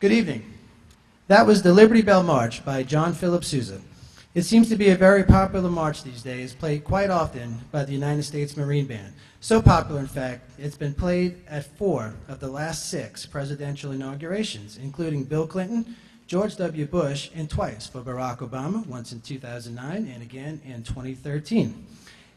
Good evening. That was the Liberty Bell March by John Philip Sousa. It seems to be a very popular march these days, played quite often by the United States Marine Band. So popular, in fact, it's been played at 4 of the last 6 presidential inaugurations, including Bill Clinton, George W. Bush, and twice for Barack Obama, once in 2009 and again in 2013.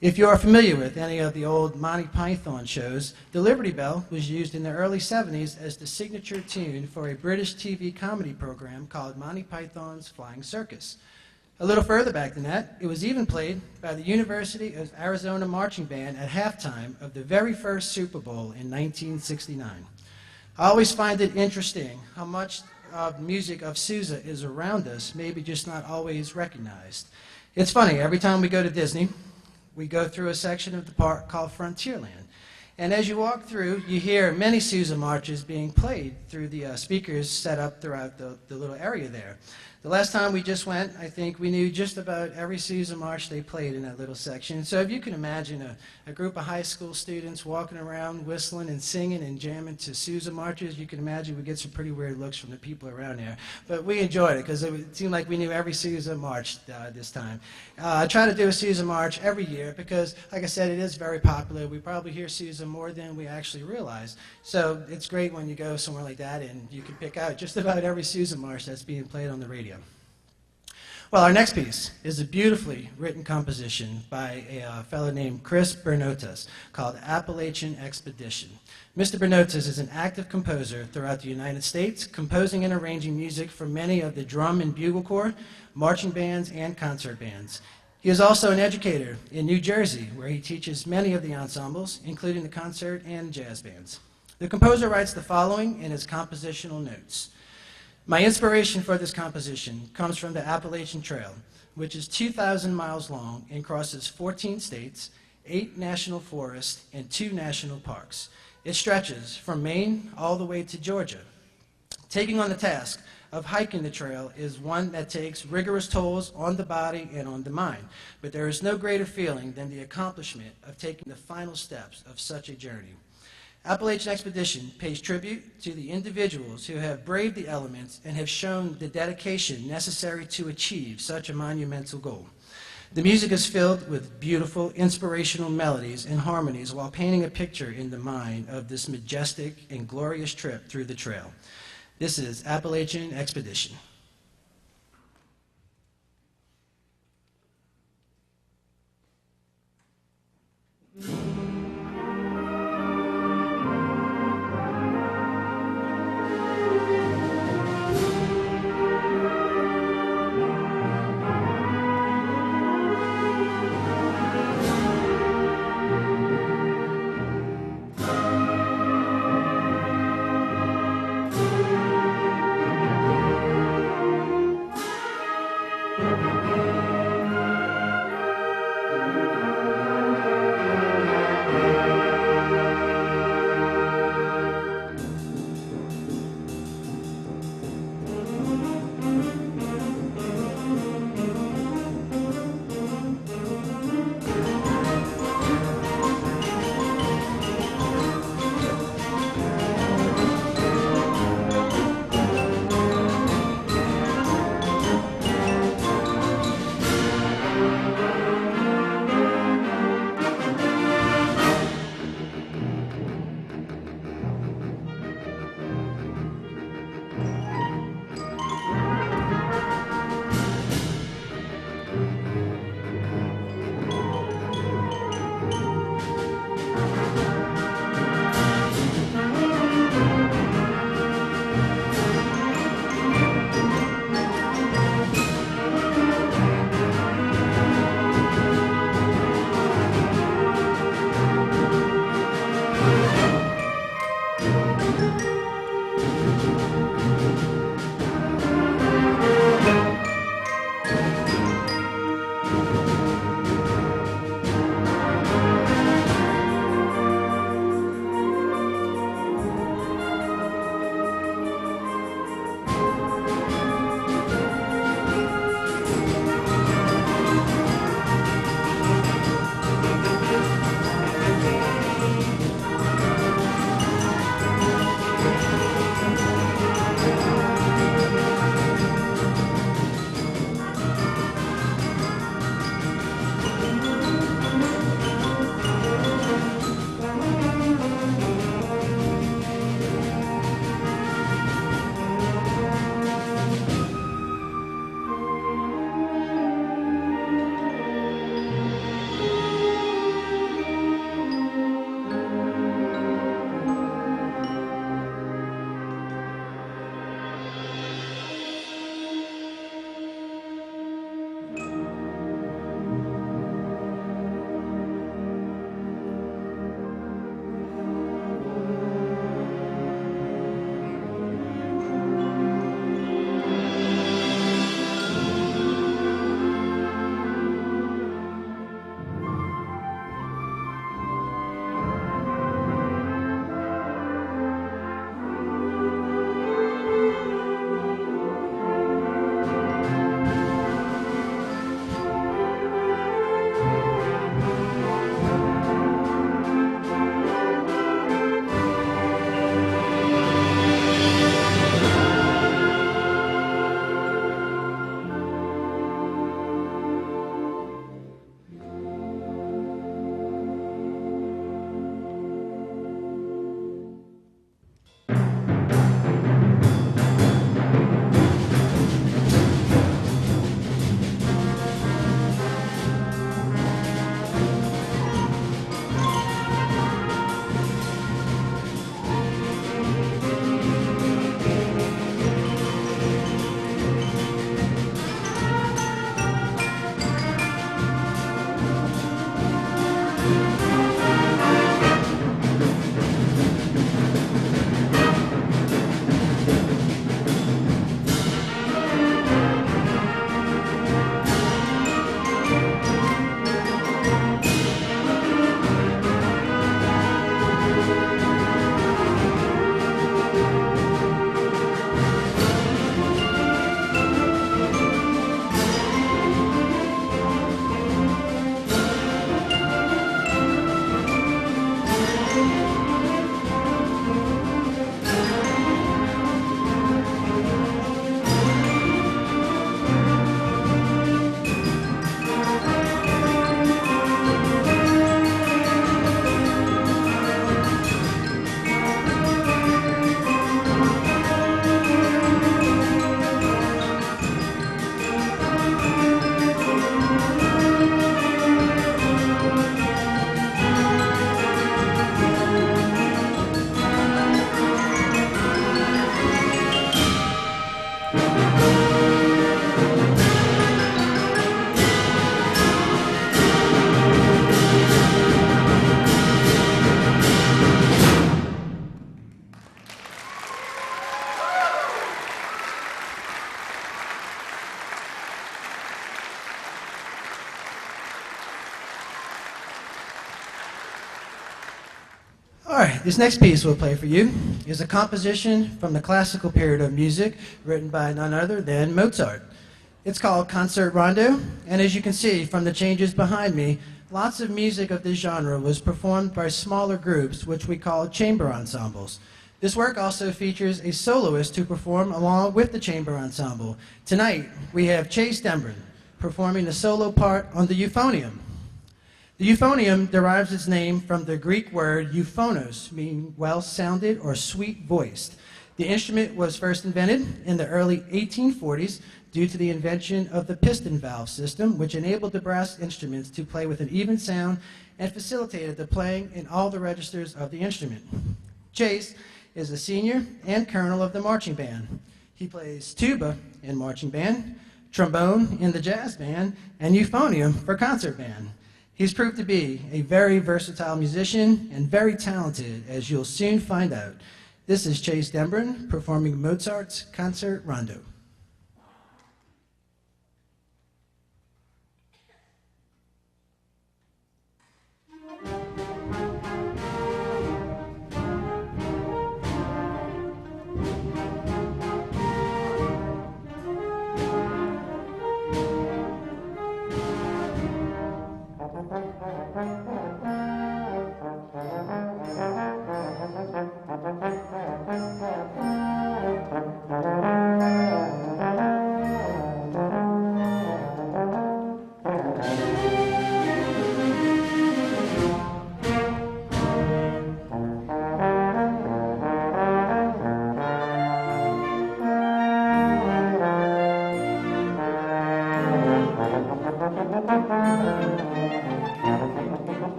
If you are familiar with any of the old Monty Python shows, the Liberty Bell was used in the early 70s as the signature tune for a British TV comedy program called Monty Python's Flying Circus. A little further back than that, it was even played by the University of Arizona Marching Band at halftime of the very first Super Bowl in 1969. I always find it interesting how much of music of Sousa is around us, maybe just not always recognized. It's funny, every time we go to Disney, we go through a section of the park called Frontierland. And as you walk through, you hear many Sousa marches being played through the speakers set up throughout the little area there. The last time we just went, I think we knew just about every Sousa march they played in that little section. So if you can imagine a group of high school students walking around whistling and singing and jamming to Sousa marches, you can imagine we get some pretty weird looks from the people around there. But we enjoyed it because it seemed like we knew every Sousa march this time. I try to do a Sousa march every year because, like I said, it is very popular. We probably hear Sousa more than we actually realize. So it's great when you go somewhere like that and you can pick out just about every Sousa march that's being played on the radio. Well, our next piece is a beautifully written composition by a fellow named Chris Bernotas called Appalachian Expedition. Mr. Bernotas is an active composer throughout the United States, composing and arranging music for many of the drum and bugle corps, marching bands, and concert bands. He is also an educator in New Jersey, where he teaches many of the ensembles, including the concert and jazz bands. The composer writes the following in his compositional notes. My inspiration for this composition comes from the Appalachian Trail, which is 2,000 miles long and crosses 14 states, 8 national forests, and 2 national parks. It stretches from Maine all the way to Georgia. Taking on the task of hiking the trail is one that takes rigorous tolls on the body and on the mind, but there is no greater feeling than the accomplishment of taking the final steps of such a journey. Appalachian Expedition pays tribute to the individuals who have braved the elements and have shown the dedication necessary to achieve such a monumental goal. The music is filled with beautiful, inspirational melodies and harmonies while painting a picture in the mind of this majestic and glorious trip through the trail. This is Appalachian Expedition. All right, this next piece we'll play for you is a composition from the classical period of music written by none other than Mozart. It's called Concert Rondo, and as you can see from the changes behind me, lots of music of this genre was performed by smaller groups, which we call chamber ensembles. This work also features a soloist to perform along with the chamber ensemble. Tonight, we have Chase Dembren performing the solo part on the euphonium. The euphonium derives its name from the Greek word euphonos, meaning well-sounded or sweet-voiced. The instrument was first invented in the early 1840s due to the invention of the piston valve system, which enabled the brass instruments to play with an even sound and facilitated the playing in all the registers of the instrument. Chase is a senior and colonel of the marching band. He plays tuba in marching band, trombone in the jazz band, and euphonium for concert band. He's proved to be a very versatile musician and very talented, as you'll soon find out. This is Chase Dembren performing Mozart's Concert Rondo.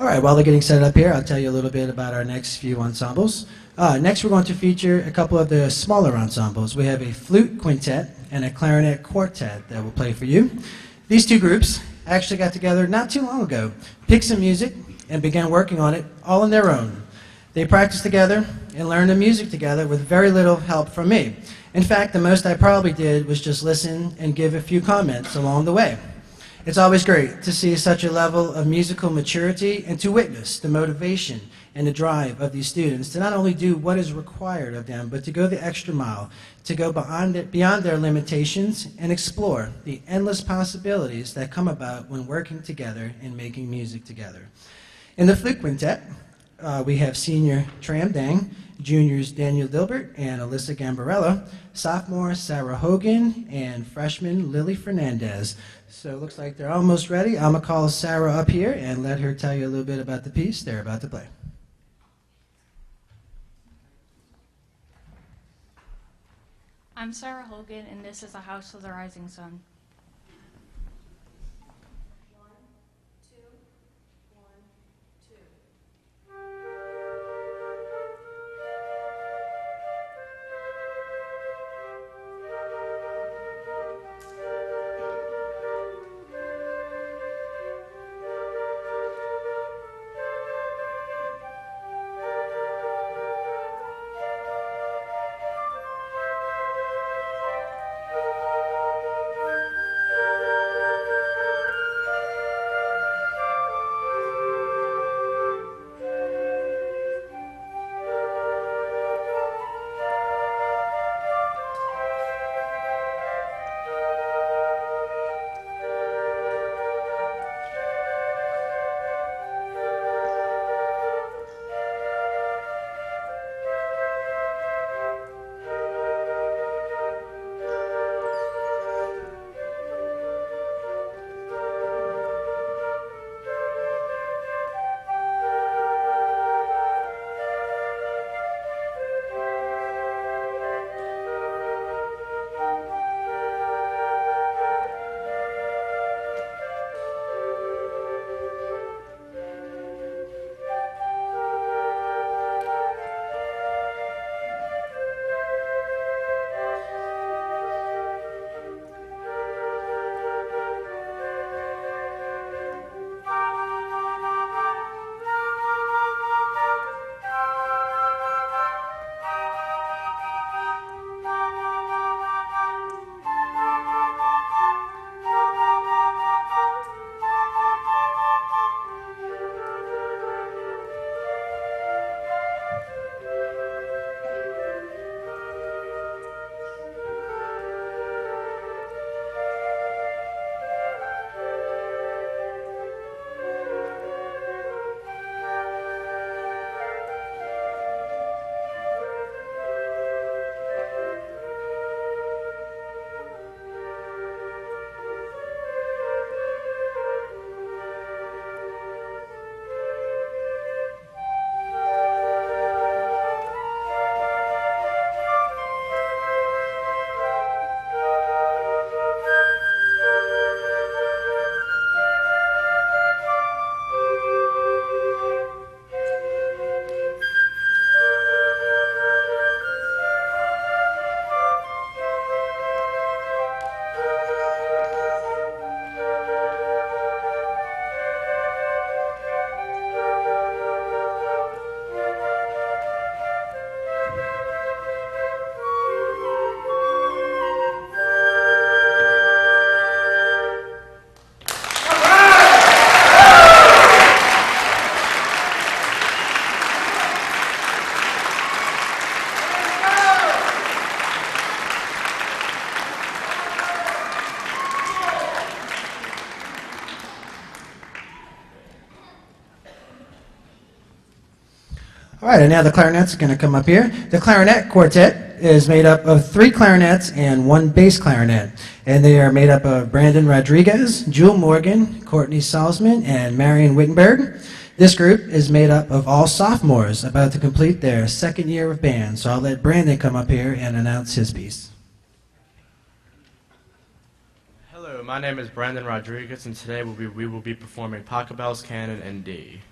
All right, while they're getting set up here, I'll tell you a little bit about our next few ensembles. Next, we're going to feature a couple of the smaller ensembles. We have a flute quintet and a clarinet quartet that will play for you. These two groups actually got together not too long ago, picked some music, and began working on it all on their own. They practiced together and learned the music together with very little help from me. In fact, the most I probably did was just listen and give a few comments along the way. It's always great to see such a level of musical maturity and to witness the motivation and the drive of these students to not only do what is required of them, but to go the extra mile, to go beyond their limitations and explore the endless possibilities that come about when working together and making music together. In the flute quintet, we have senior Tram Dang, juniors Daniel Dilbert and Alyssa Gambarello, sophomore Sarah Hogan, and freshman Lily Fernandez. So it looks like they're almost ready. I'm going to call Sarah up here and let her tell you a little bit about the piece they're about to play. I'm Sarah Hogan, and this is A House of the Rising Sun. All right, and now the clarinets are going to come up here. The clarinet quartet is made up of 3 clarinets and 1 bass clarinet. And they are made up of Brandon Rodriguez, Jewel Morgan, Courtney Salzman, and Marion Wittenberg. This group is made up of all sophomores about to complete their 2nd year of band. So I'll let Brandon come up here and announce his piece. Hello, my name is Brandon Rodriguez, and today we will be performing Pachelbel's Canon in D.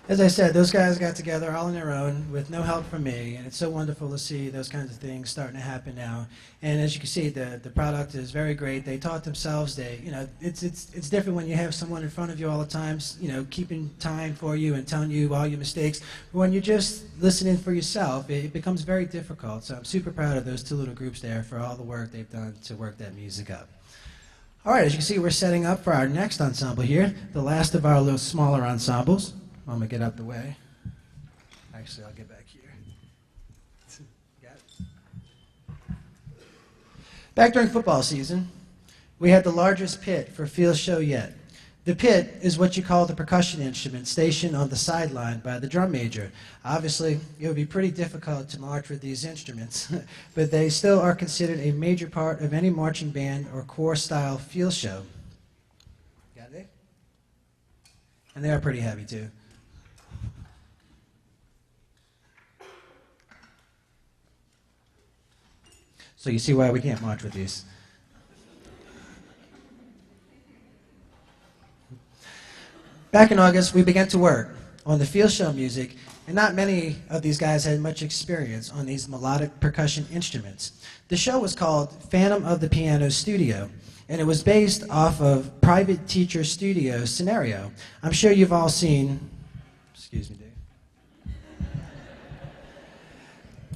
As I said, those guys got together all on their own with no help from me, and it's so wonderful to see those kinds of things starting to happen now. And as you can see, the product is very great. They taught themselves. It's different when you have someone in front of you all the time, keeping time for you and telling you all your mistakes. But when you're just listening for yourself, it becomes very difficult. So I'm super proud of those two little groups there for all the work they've done to work that music up. All right, as you can see, we're setting up for our next ensemble here, the last of our little smaller ensembles. I'm going to get out the way. Actually, I'll get back here. Got it. Back during football season, we had the largest pit for field show yet. The pit is what you call the percussion instrument stationed on the sideline by the drum major. Obviously, it would be pretty difficult to march with these instruments, but they still are considered a major part of any marching band or corps-style field show. Got it? And they are pretty heavy, too. So you see why we can't march with these. Back in August, we began to work on the field show music, and not many of these guys had much experience on these melodic percussion instruments. The show was called Phantom of the Piano Studio, and it was based off of Private Teacher Studio scenario. I'm sure you've all seen, excuse me, Dave.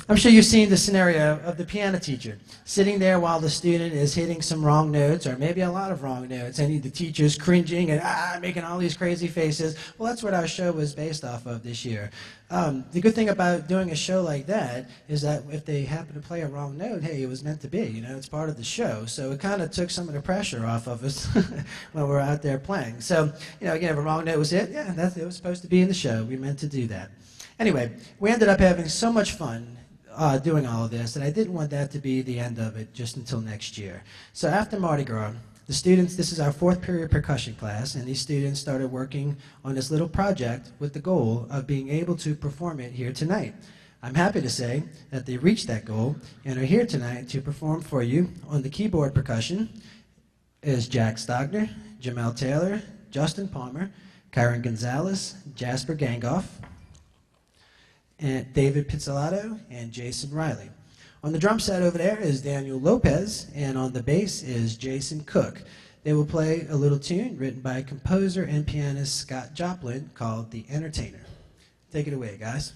I'm sure you've seen the scenario of the piano teacher sitting there while the student is hitting some wrong notes, or maybe a lot of wrong notes, and the teacher's cringing and making all these crazy faces. Well, that's what our show was based off of this year. The good thing about doing a show like that is that if they happen to play a wrong note, hey, it was meant to be. It's part of the show. So it kind of took some of the pressure off of us when we're out there playing. So, again, if a wrong note was hit, yeah, it was supposed to be in the show. We meant to do that. Anyway, we ended up having so much fun doing all of this, and I didn't want that to be the end of it just until next year. So after Mardi Gras, the students, this is our 4th period percussion class, and these students started working on this little project with the goal of being able to perform it here tonight. I'm happy to say that they reached that goal and are here tonight to perform for you. On the keyboard percussion is Jack Stogner, Jamel Taylor, Justin Palmer, Kyron Gonzalez, Jasper Gangoff, and David Pizzolatto, and Jason Riley. On the drum set over there is Daniel Lopez, and on the bass is Jason Cook. They will play a little tune written by composer and pianist Scott Joplin called The Entertainer. Take it away, guys.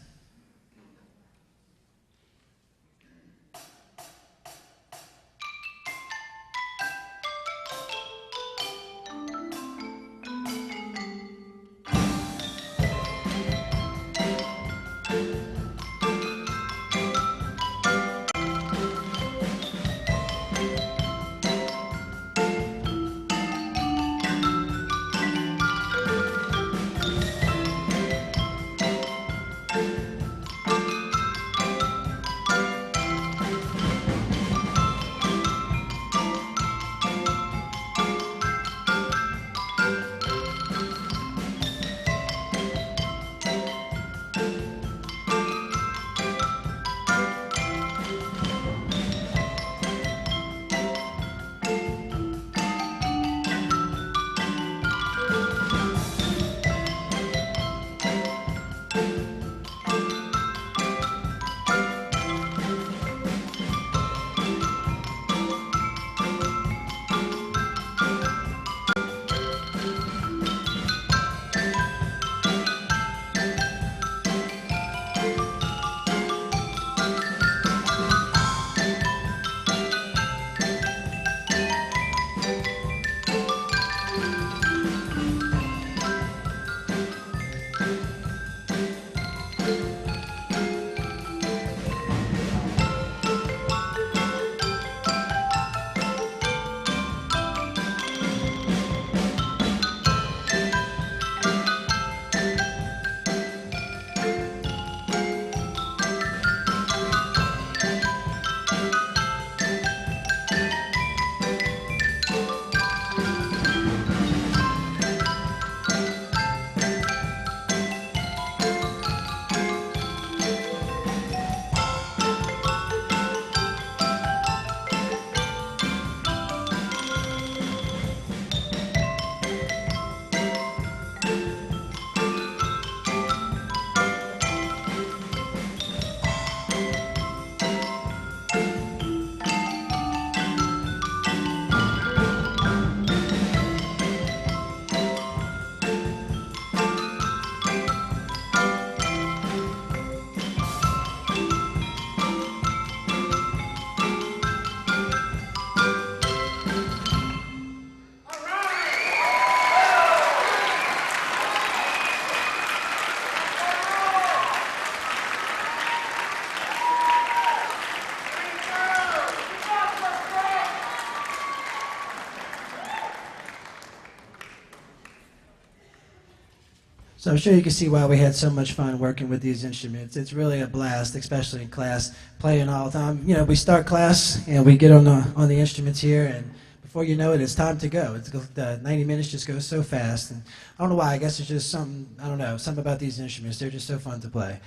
So I'm sure you can see why we had so much fun working with these instruments. It's really a blast, especially in class, playing all the time. You know, we start class and we get on the instruments here, and before you know it, it's time to go. The 90 minutes just goes so fast. And I don't know why. I guess it's just something, I don't know, something about these instruments. They're just so fun to play.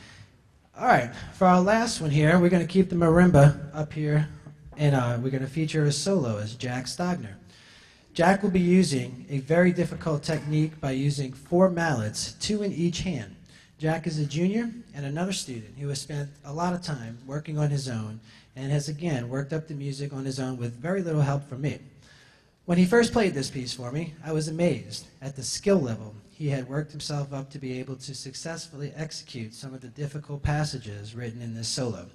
All right, for our last one here, we're going to keep the marimba up here, and we're going to feature a solo as Jack Stogner. Jack will be using a very difficult technique by using 4 mallets, 2 in each hand. Jack is a junior and another student who has spent a lot of time working on his own and has again worked up the music on his own with very little help from me. When he first played this piece for me, I was amazed at the skill level he had worked himself up to be able to successfully execute some of the difficult passages written in this solo.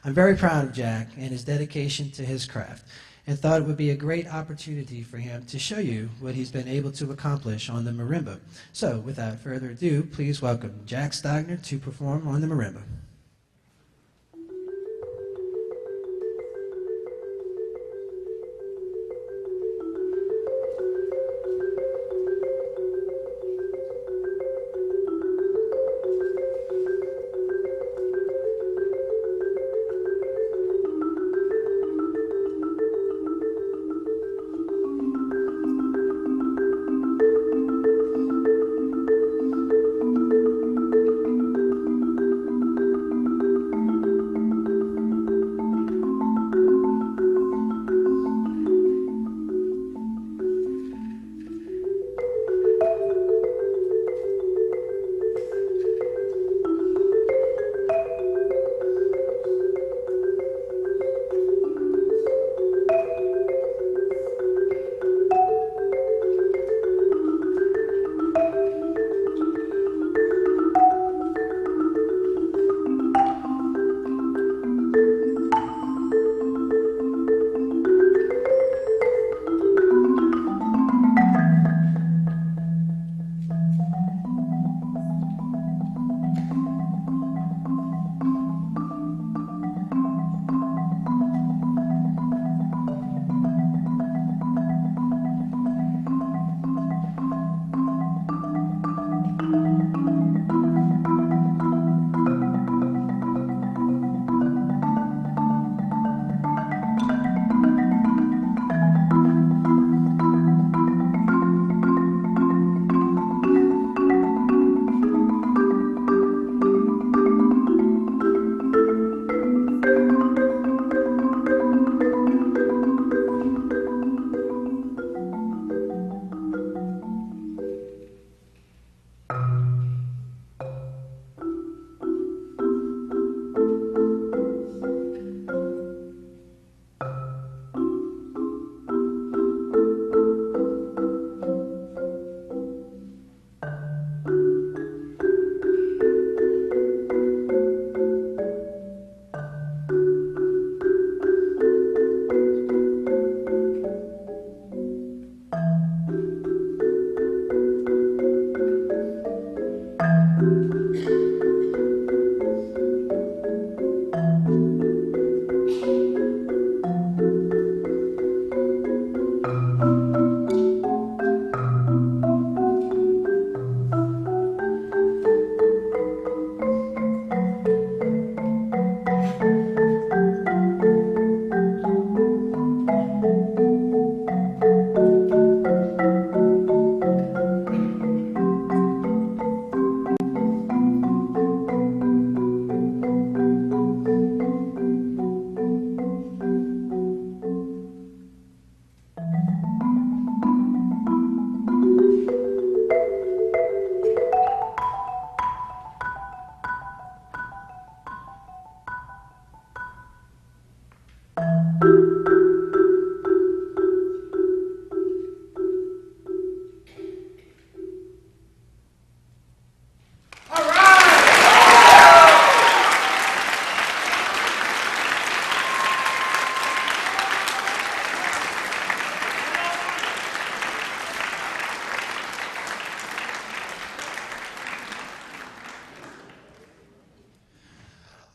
I'm very proud of Jack and his dedication to his craft, and thought it would be a great opportunity for him to show you what he's been able to accomplish on the marimba. So, without further ado, please welcome Jack Stogner to perform on the marimba.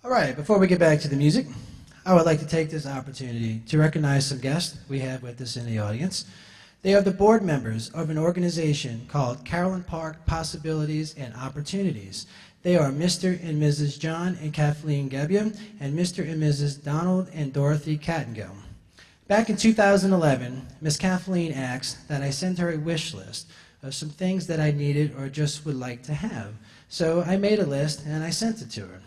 All right, before we get back to the music, I would like to take this opportunity to recognize some guests we have with us in the audience. They are the board members of an organization called Carolyn Park Possibilities and Opportunities. They are Mr. and Mrs. John and Kathleen Gebbia and Mr. and Mrs. Donald and Dorothy Cattengill. Back in 2011, Miss Kathleen asked that I send her a wish list of some things that I needed or just would like to have. So I made a list and I sent it to her.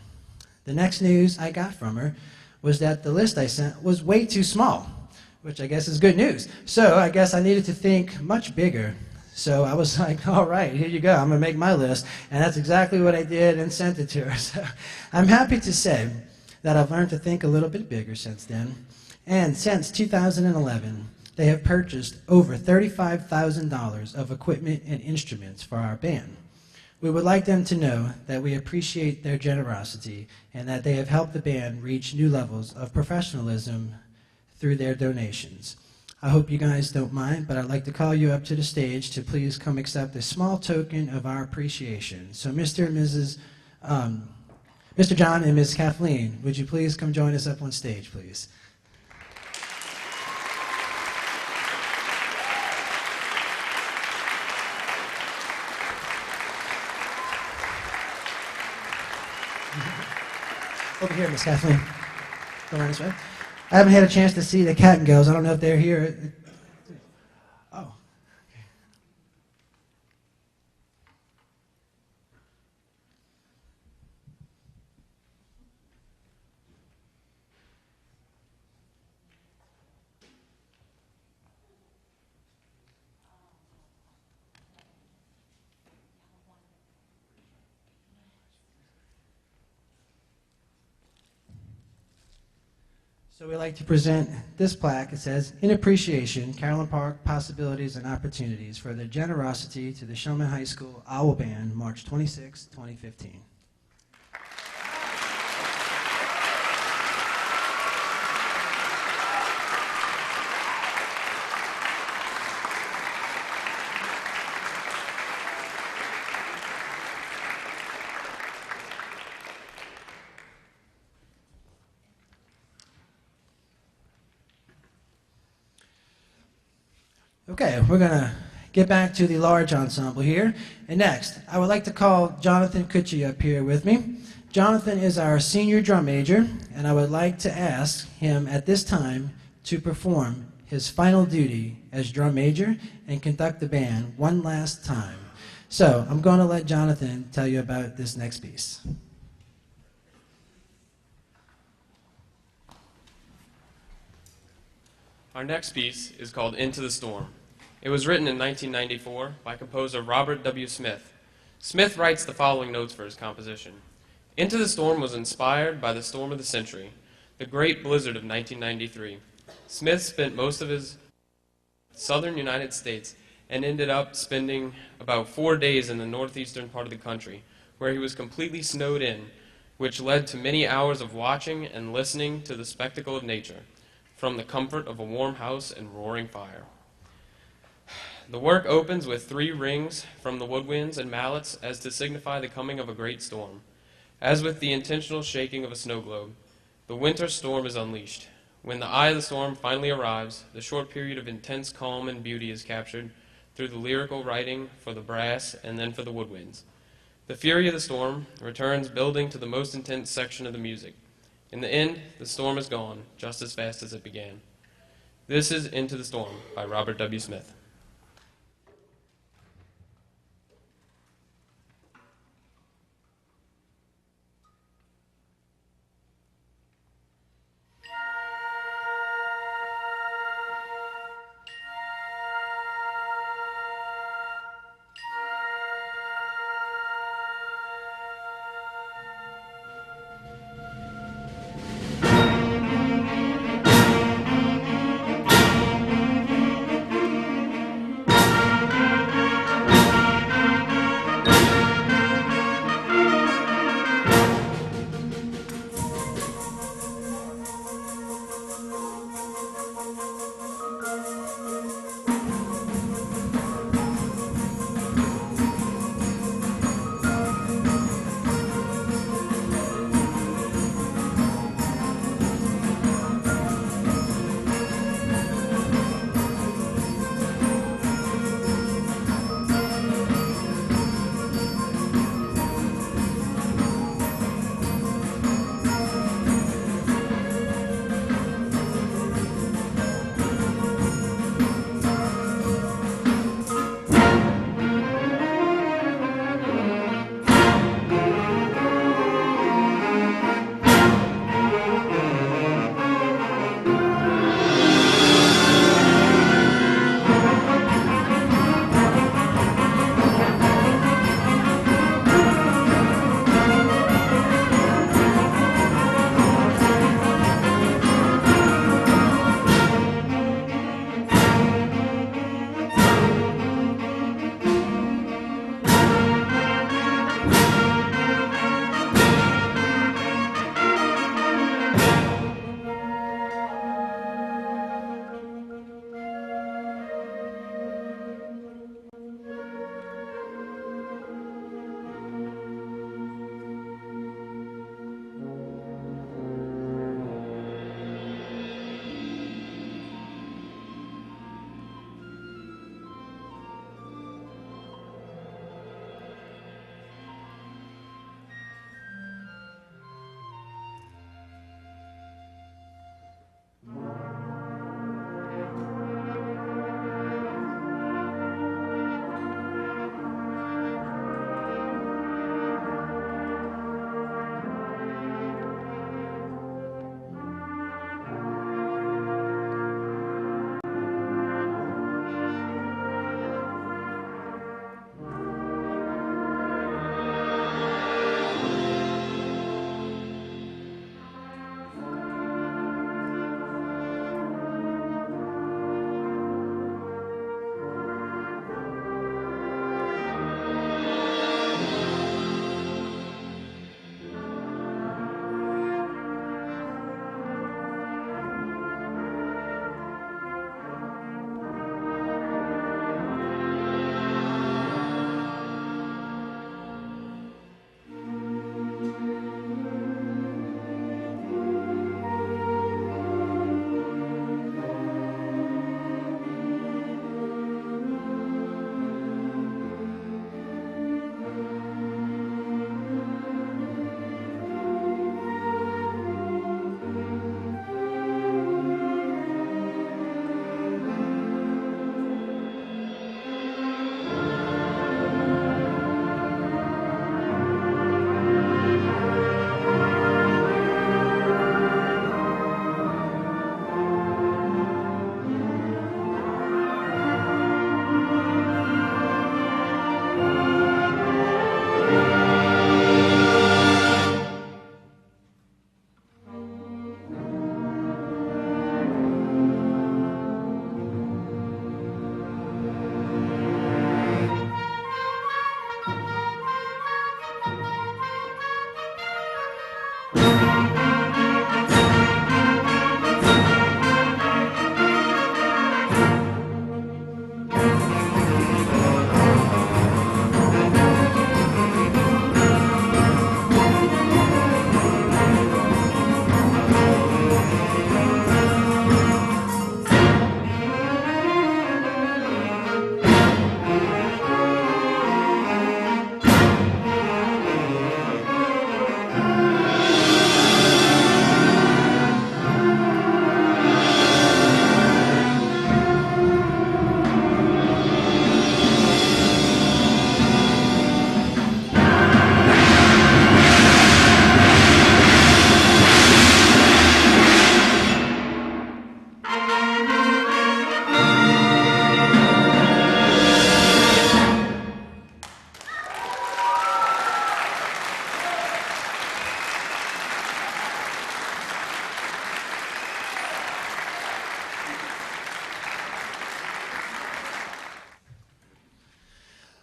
The next news I got from her was that the list I sent was way too small, which I guess is good news. So I guess I needed to think much bigger. So I was like, all right, here you go. I'm going to make my list. And that's exactly what I did and sent it to her. So I'm happy to say that I've learned to think a little bit bigger since then. And since 2011, they have purchased over $35,000 of equipment and instruments for our band. We would like them to know that we appreciate their generosity and that they have helped the band reach new levels of professionalism through their donations. I hope you guys don't mind, but I'd like to call you up to the stage to please come accept a small token of our appreciation. So Mr. John and Ms. Kathleen, would you please come join us up on stage, please? Over here, Miss Kathleen. Go around this way. I haven't had a chance to see the Cattengells. I don't know if they're here. Oh. So we'd like to present this plaque. It says, "In appreciation, Carolyn Park Possibilities and Opportunities for their generosity to the Chalmette High School Owl Band, March 26, 2015. Okay, we're going to get back to the large ensemble here. And next, I would like to call Jonathan Cucci up here with me. Jonathan is our senior drum major, and I would like to ask him at this time to perform his final duty as drum major and conduct the band one last time. So I'm going to let Jonathan tell you about this next piece. Our next piece is called Into the Storm. It was written in 1994 by composer Robert W. Smith. Smith writes the following notes for his composition. Into the Storm was inspired by the storm of the century, the great blizzard of 1993. Smith spent most of his southern United States and ended up spending about 4 days in the northeastern part of the country, where he was completely snowed in, which led to many hours of watching and listening to the spectacle of nature, from the comfort of a warm house and roaring fire. The work opens with 3 rings from the woodwinds and mallets as to signify the coming of a great storm. As with the intentional shaking of a snow globe, the winter storm is unleashed. When the eye of the storm finally arrives, the short period of intense calm and beauty is captured through the lyrical writing for the brass and then for the woodwinds. The fury of the storm returns building to the most intense section of the music. In the end, the storm is gone, just as fast as it began. This is Into the Storm by Robert W. Smith.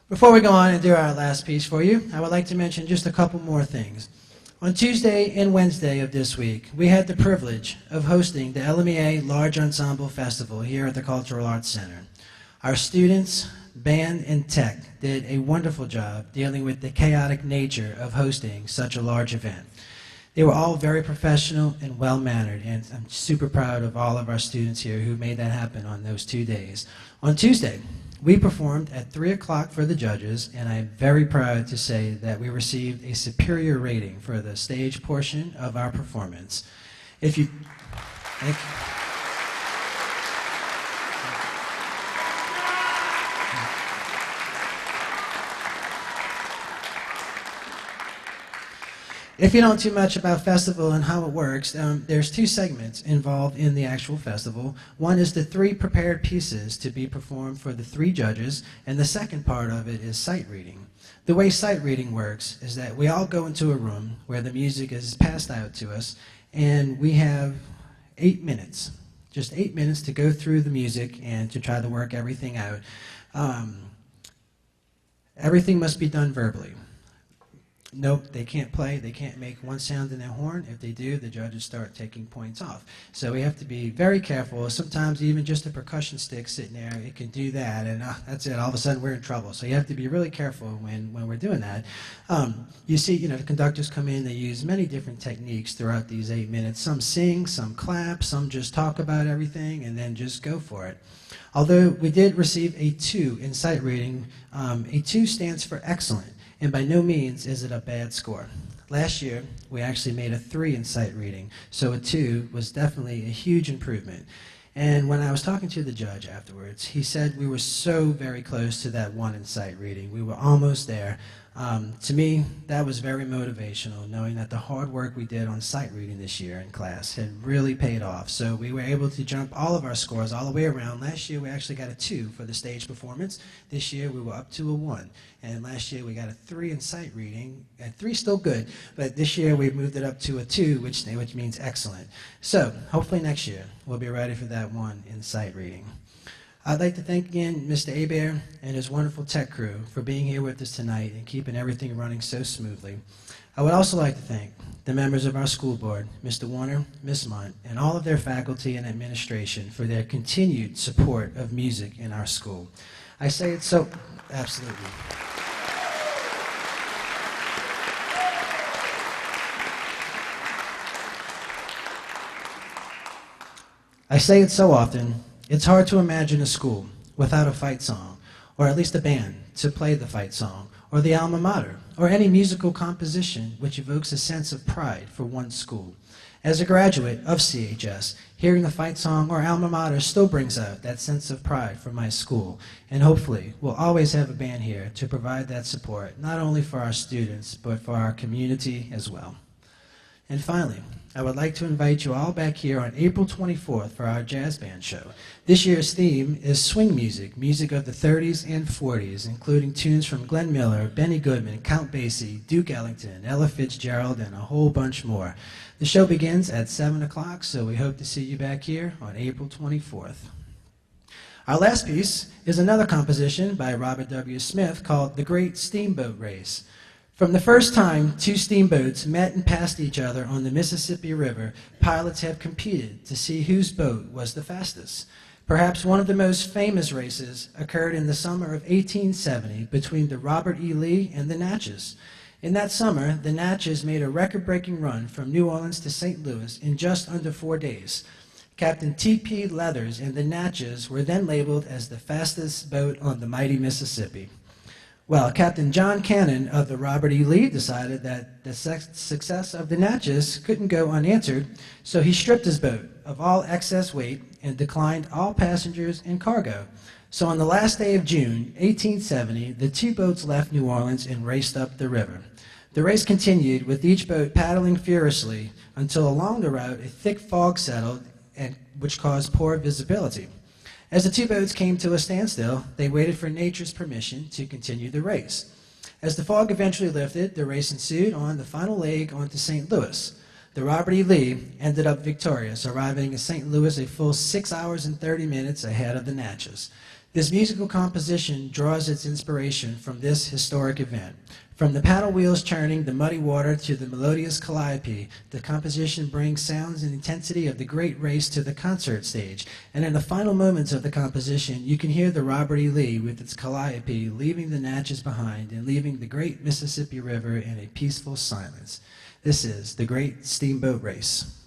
Before we go on and do our last piece for you, I would like to mention just a couple more things. On Tuesday and Wednesday of this week, we had the privilege of hosting the LMEA Large Ensemble Festival here at the Cultural Arts Center. Our students, band, and tech did a wonderful job dealing with the chaotic nature of hosting such a large event. They were all very professional and well-mannered, and I'm super proud of all of our students here who made that happen on those 2 days. On Tuesday, we performed at 3 o'clock for the judges, and I'm very proud to say that we received a superior rating for the stage portion of our performance. Thank you. If you don't know too much about festival and how it works, there's 2 segments involved in the actual festival. One is the 3 prepared pieces to be performed for the 3 judges, and the second part of it is sight reading. The way sight reading works is that we all go into a room where the music is passed out to us, and we have 8 minutes, just 8 minutes to go through the music and to try to work everything out. Everything must be done verbally. Nope, they can't play, they can't make one sound in their horn. If they do, the judges start taking points off. So we have to be very careful. Sometimes even just a percussion stick sitting there, it can do that, and that's it, all of a sudden we're in trouble. So you have to be really careful when we're doing that. You see, the conductors come in, they use many different techniques throughout these 8 minutes. Some sing, some clap, some just talk about everything, and then just go for it. Although we did receive a 2 in sight reading, a 2 stands for excellent. And by no means is it a bad score. Last year, we actually made a 3 in sight reading, so a 2 was definitely a huge improvement. And when I was talking to the judge afterwards, he said we were so very close to that 1 in sight reading. We were almost there. To me, that was very motivational, knowing that the hard work we did on sight reading this year in class had really paid off. So we were able to jump all of our scores all the way around. Last year, we actually got a 2 for the stage performance. This year, we were up to a 1. And last year, we got a 3 in sight reading. And 3 is still good, but this year, we moved it up to a 2, which means excellent. So hopefully next year, we'll be ready for that 1 in sight reading. I'd like to thank again Mr. Hebert and his wonderful tech crew for being here with us tonight and keeping everything running so smoothly. I would also like to thank the members of our school board, Mr. Warner, Ms. Munt, and all of their faculty and administration for their continued support of music in our school. I say it so, absolutely. I say it so often. It's hard to imagine a school without a fight song, or at least a band to play the fight song, or the alma mater, or any musical composition which evokes a sense of pride for one's school. As a graduate of CHS, hearing the fight song or alma mater still brings out that sense of pride for my school, and hopefully we'll always have a band here to provide that support, not only for our students, but for our community as well. And finally, I would like to invite you all back here on April 24th for our jazz band show. This year's theme is swing music, music of the 30s and 40s, including tunes from Glenn Miller, Benny Goodman, Count Basie, Duke Ellington, Ella Fitzgerald, and a whole bunch more. The show begins at 7 o'clock, so we hope to see you back here on April 24th. Our last piece is another composition by Robert W. Smith called The Great Steamboat Race. From the first time 2 steamboats met and passed each other on the Mississippi River, pilots have competed to see whose boat was the fastest. Perhaps one of the most famous races occurred in the summer of 1870 between the Robert E. Lee and the Natchez. In that summer, the Natchez made a record-breaking run from New Orleans to St. Louis in just under 4 days. Captain T.P. Leathers and the Natchez were then labeled as the fastest boat on the mighty Mississippi. Well, Captain John Cannon of the Robert E. Lee decided that the success of the Natchez couldn't go unanswered, so he stripped his boat of all excess weight and declined all passengers and cargo. So on the last day of June, 1870, the 2 boats left New Orleans and raced up the river. The race continued, with each boat paddling furiously until along the route a thick fog settled, which caused poor visibility. As the 2 boats came to a standstill, they waited for nature's permission to continue the race. As the fog eventually lifted, the race ensued on the final leg onto St. Louis. The Robert E. Lee ended up victorious, arriving in St. Louis a full 6 hours and 30 minutes ahead of the Natchez. This musical composition draws its inspiration from this historic event. From the paddle wheels churning the muddy water to the melodious calliope, the composition brings sounds and intensity of the great race to the concert stage. And in the final moments of the composition, you can hear the Robert E. Lee with its calliope leaving the Natchez behind and leaving the great Mississippi River in a peaceful silence. This is the Great Steamboat Race.